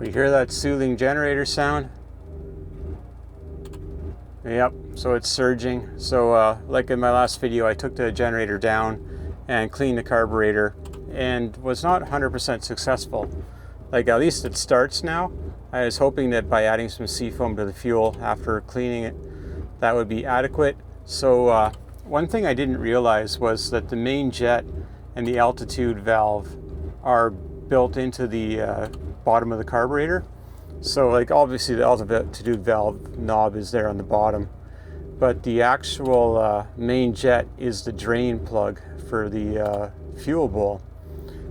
You hear that soothing generator sound? Yep, so it's surging. So like in my last video, I took the generator down and cleaned the carburetor and was not 100% successful. Like, at least it starts now. I was hoping that by adding some seafoam to the fuel after cleaning it, that would be adequate. So one thing I didn't realize was that the main jet and the altitude valve are built into the bottom of the carburetor. So like obviously the altitude valve knob is there on the bottom, but the actual main jet is the drain plug for the fuel bowl.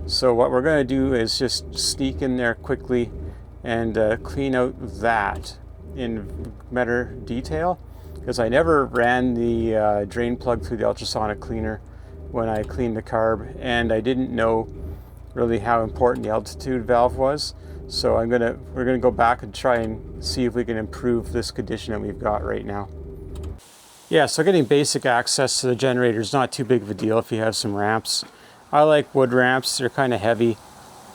So what we're going to do is just sneak in there quickly and clean out that in better detail, because I never ran the drain plug through the ultrasonic cleaner when I cleaned the carb, and I didn't know really how important the altitude valve was. So we're gonna go back and try and see if we can improve this condition that we've got right now. Yeah, so getting basic access to the generator is not too big of a deal if you have some ramps. I like wood ramps. They're kind of heavy,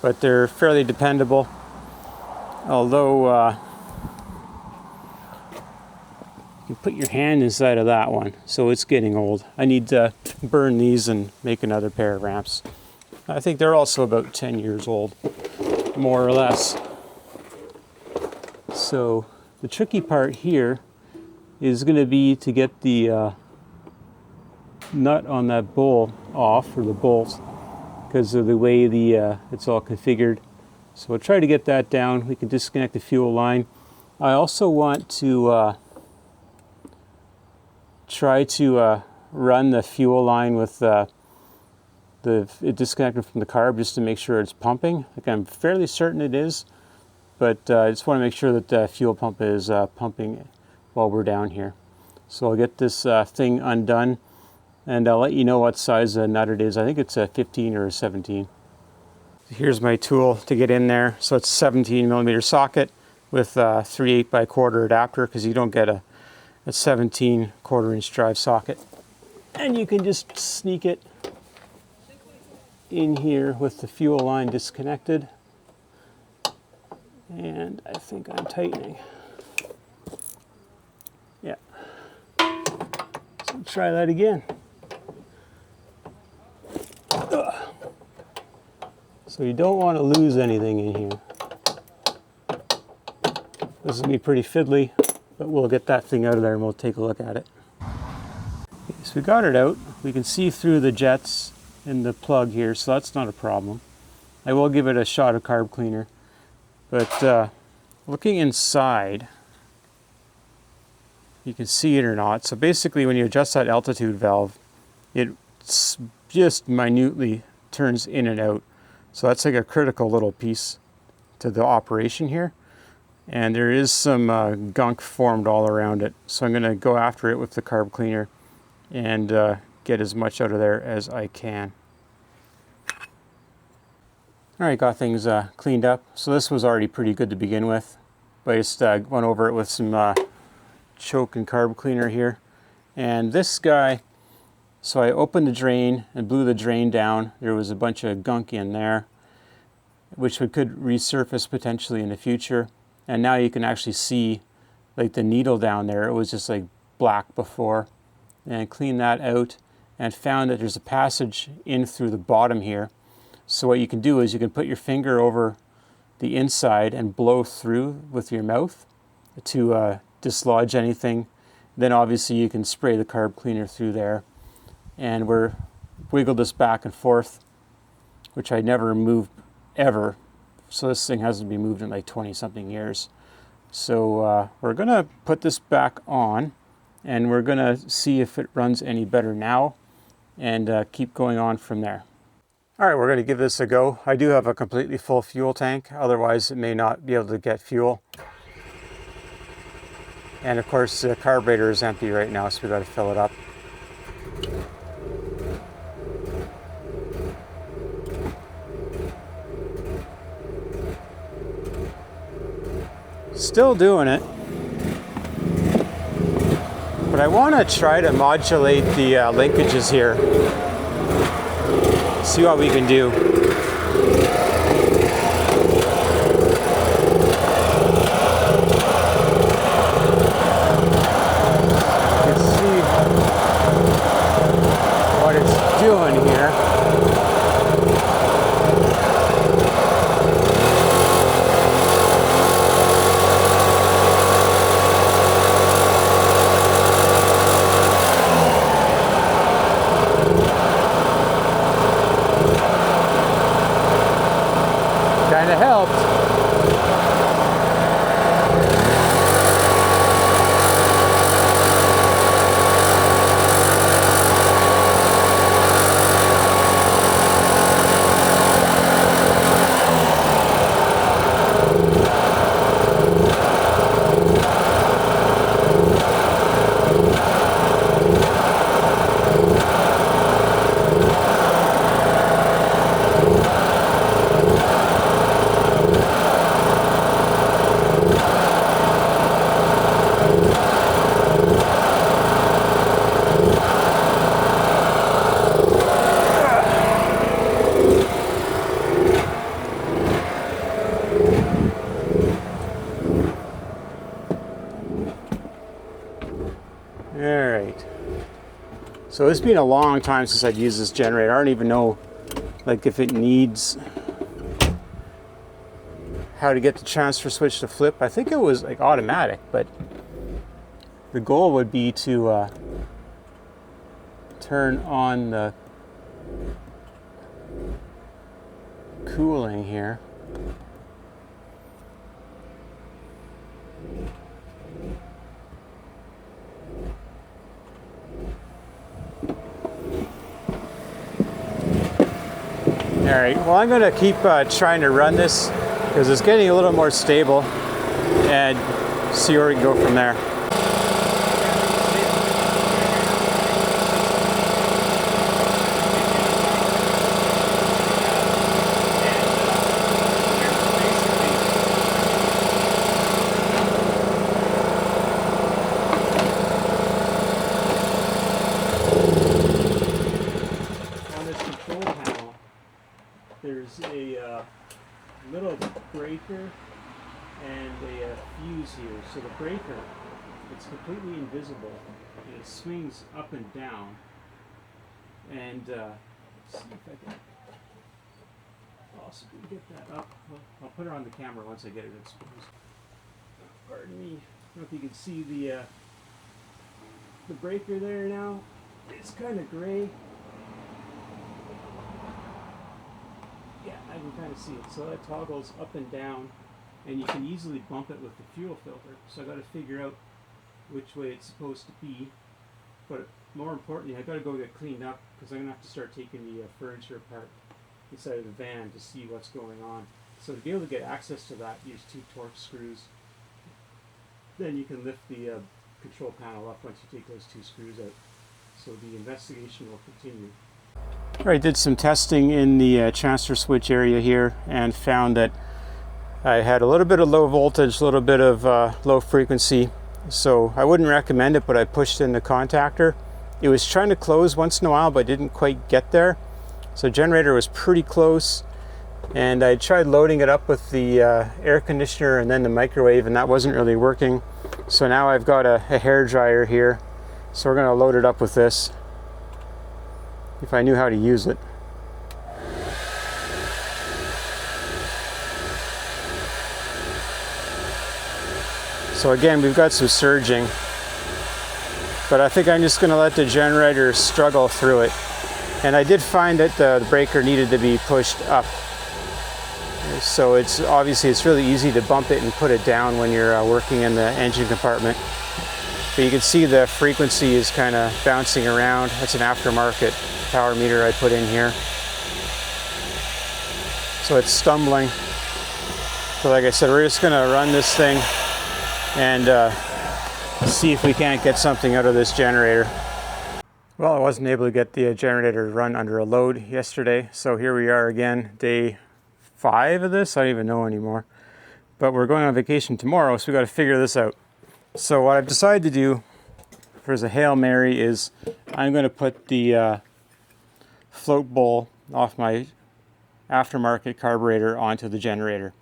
but they're fairly dependable. Although you put your hand inside of that one, so it's getting old. I need to burn these and make another pair of ramps. I think they're also about 10 years old, more or less. So the tricky part here is going to be to get the nut on that bowl off, or the bolt, because of the way it's all configured. So we'll try to get that down. We can disconnect the fuel line. I also want to try to run the fuel line with it disconnected from the carb, just to make sure it's pumping. Like, I'm fairly certain it is, but I just want to make sure that the fuel pump is pumping while we're down here. So I'll get this thing undone, and I'll let you know what size nut it is. I think it's a 15 or a 17. Here's my tool to get in there. So it's a 17 millimeter socket with a 3/8 by 1/4 adapter, because you don't get a 17 1/4 drive socket. And you can just sneak it in here with the fuel line disconnected. And I think I'm tightening. Yeah. So try that again. Ugh. So you don't want to lose anything in here. This is going to be pretty fiddly, but we'll get that thing out of there and we'll take a look at it. Okay, so we got it out. We can see through the jets in the plug here, so that's not a problem. I will give it a shot of carb cleaner, but looking inside, you can see it or not. So basically, when you adjust that altitude valve, it just minutely turns in and out. So that's like a critical little piece to the operation here. And there is some gunk formed all around it. So I'm going to go after it with the carb cleaner and get as much out of there as I can. Alright, got things cleaned up. So this was already pretty good to begin with, but I just went over it with some choke and carb cleaner here. And this guy, so I opened the drain and blew the drain down. There was a bunch of gunk in there, which could resurface potentially in the future. And now you can actually see like the needle down there. It was just like black before. And cleaned that out and found that there's a passage in through the bottom here. So what you can do is you can put your finger over the inside and blow through with your mouth to dislodge anything. Then obviously you can spray the carb cleaner through there. And we're wiggle this back and forth, which I never moved ever. So this thing hasn't been moved in like 20 something years. So we're gonna put this back on and we're gonna see if it runs any better now and keep going on from there. All right, we're gonna give this a go. I do have a completely full fuel tank, otherwise it may not be able to get fuel. And of course the carburetor is empty right now, so we gotta fill it up. Still doing it, but I want to try to modulate the linkages here. See what we can do. kind of helped. Alright, so it's been a long time since I've used this generator. I don't even know like if it needs how to get the transfer switch to flip. I think it was like automatic, but the goal would be to turn on the cooling here. All right, well, I'm gonna keep trying to run this because it's getting a little more stable and see where we can go from there. There's a little breaker and a fuse here. So the breaker, it's completely invisible. It swings up and down. And let's see if I can possibly get that up. Well, I'll put it on the camera once I get it exposed. Pardon me. I don't know if you can see the breaker there now. It's kind of gray. Yeah, I can kind of see it. So that toggles up and down, and you can easily bump it with the fuel filter. So I got to figure out which way it's supposed to be. But more importantly, I got to go get cleaned up because I'm gonna have to start taking the furniture apart inside of the van to see what's going on. So to be able to get access to that, use 2 torque screws. Then you can lift the control panel up once you take those 2 screws out. So the investigation will continue. I did some testing in the transfer switch area here and found that I had a little bit of low voltage, a little bit of low frequency. So I wouldn't recommend it, but I pushed in the contactor. It was trying to close once in a while, but didn't quite get there. So the generator was pretty close. And I tried loading it up with the air conditioner and then the microwave, and that wasn't really working. So now I've got a hair dryer here. So we're gonna load it up with this. If I knew how to use it. So again, we've got some surging, but I think I'm just going to let the generator struggle through it. And I did find that the breaker needed to be pushed up. So it's really easy to bump it and put it down when you're working in the engine compartment. But you can see the frequency is kind of bouncing around. That's an aftermarket power meter I put in here. So it's stumbling. So like I said, we're just gonna run this thing and see if we can't get something out of this generator. Well, I wasn't able to get the generator to run under a load yesterday. So here we are again, day 5 of this. I don't even know anymore. But we're going on vacation tomorrow, so we got to figure this out. So what I've decided to do as a Hail Mary is I'm going to put the float bowl off my aftermarket carburetor onto the generator.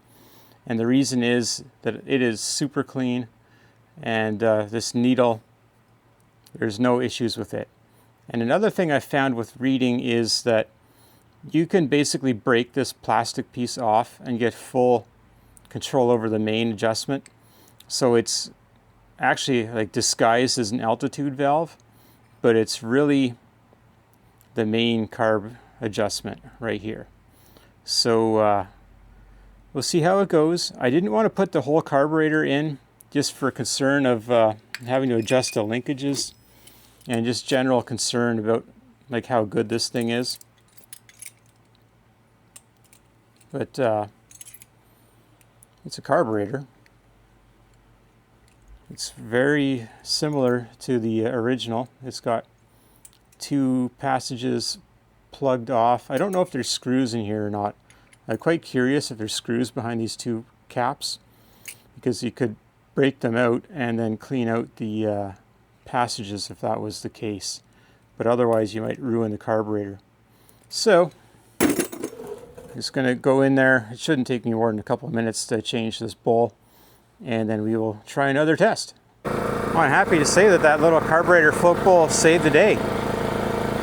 And the reason is that it is super clean, and this needle, there's no issues with it. And another thing I found with reading is that you can basically break this plastic piece off and get full control over the main adjustment. So it's actually like disguised as an altitude valve, but it's really the main carb adjustment right here. So we'll see how it goes. I didn't want to put the whole carburetor in just for concern of having to adjust the linkages and just general concern about like how good this thing is. But it's a carburetor. It's very similar to the original. It's got 2 passages plugged off. I don't know if there's screws in here or not. I'm quite curious if there's screws behind these 2 caps, because you could break them out and then clean out the passages if that was the case. But otherwise you might ruin the carburetor. So I'm just going to go in there. It shouldn't take me more than a couple of minutes to change this bowl, and then we will try another test. Well, I'm happy to say that that little carburetor float bowl saved the day.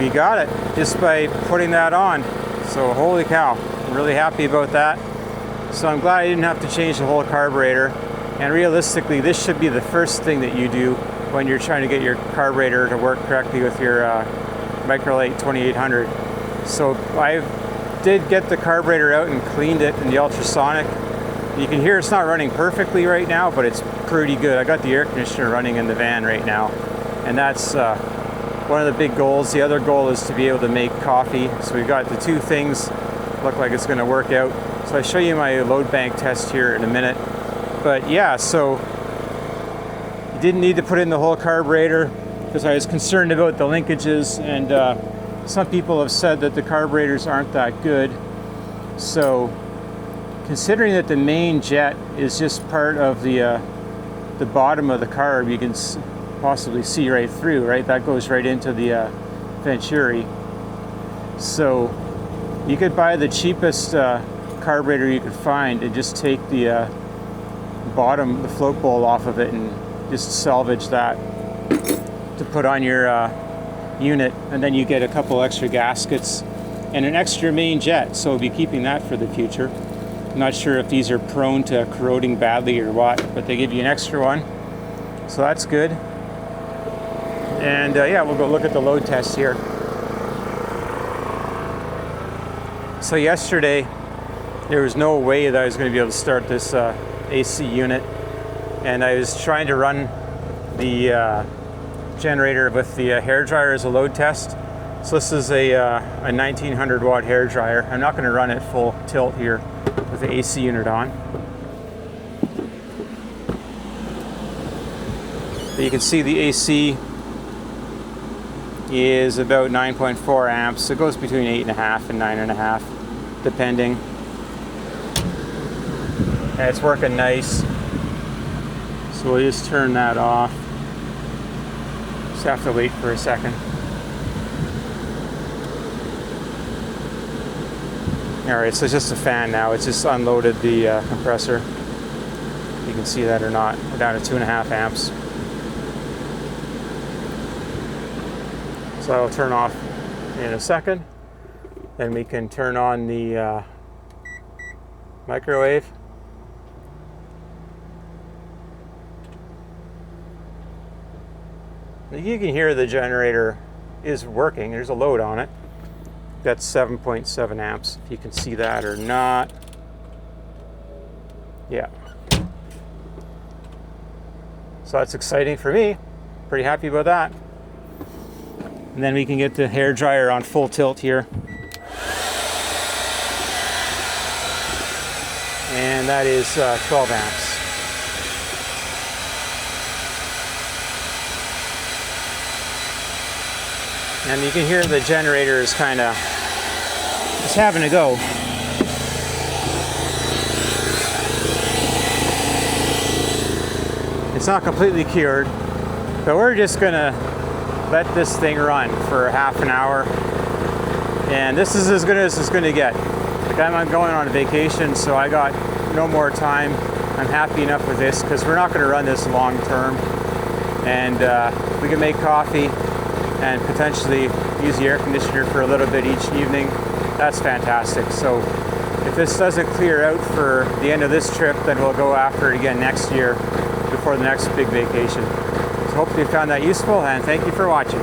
We got it just by putting that on. So holy cow, I'm really happy about that. So I'm glad I didn't have to change the whole carburetor. And realistically, this should be the first thing that you do when you're trying to get your carburetor to work correctly with your Microlite 2800. So I did get the carburetor out and cleaned it in the ultrasonic. You can hear it's not running perfectly right now, but it's pretty good. I got the air conditioner running in the van right now, and that's one of the big goals. The other goal is to be able to make coffee. So we've got the 2 things, look like it's going to work out. So I'll show you my load bank test here in a minute. But yeah, so you didn't need to put in the whole carburetor because I was concerned about the linkages, and some people have said that the carburetors aren't that good. So considering that the main jet is just part of the bottom of the carb, you can possibly see right through, right? That goes right into the venturi. So you could buy the cheapest carburetor you could find and just take the bottom, the float bowl off of it, and just salvage that to put on your unit, and then you get a couple extra gaskets and an extra main jet, so we'll be keeping that for the future. I'm not sure if these are prone to corroding badly or what, but they give you an extra one, so that's good. And yeah, we'll go look at the load test here. So yesterday there was no way that I was going to be able to start this AC unit, and I was trying to run the generator with the hairdryer as a load test. So this is a 1900 watt hairdryer. I'm not going to run it full tilt here with the AC unit on. But you can see the AC is about 9.4 amps. It goes between 8.5 and 9.5 depending. And it's working nice. So we'll just turn that off. Just have to wait for a second. Alright, so it's just a fan now. It's just unloaded the compressor. You can see that or not. We're down to 2.5 amps. So I'll turn off in a second. Then we can turn on the microwave. You can hear the generator is working. There's a load on it. That's 7.7 amps, if you can see that or not. Yeah. So that's exciting for me. Pretty happy about that. And then we can get the hairdryer on full tilt here. And that is 12 amps. And you can hear the generator is kind of just having to go. It's not completely cured, but we're just gonna let this thing run for half an hour. And this is as good as it's gonna get. Like, I'm going on a vacation, so I got no more time. I'm happy enough with this because we're not gonna run this long term. And we can make coffee and potentially use the air conditioner for a little bit each evening. That's fantastic. So if this doesn't clear out for the end of this trip, then we'll go after it again next year before the next big vacation. So hopefully you found that useful, and thank you for watching.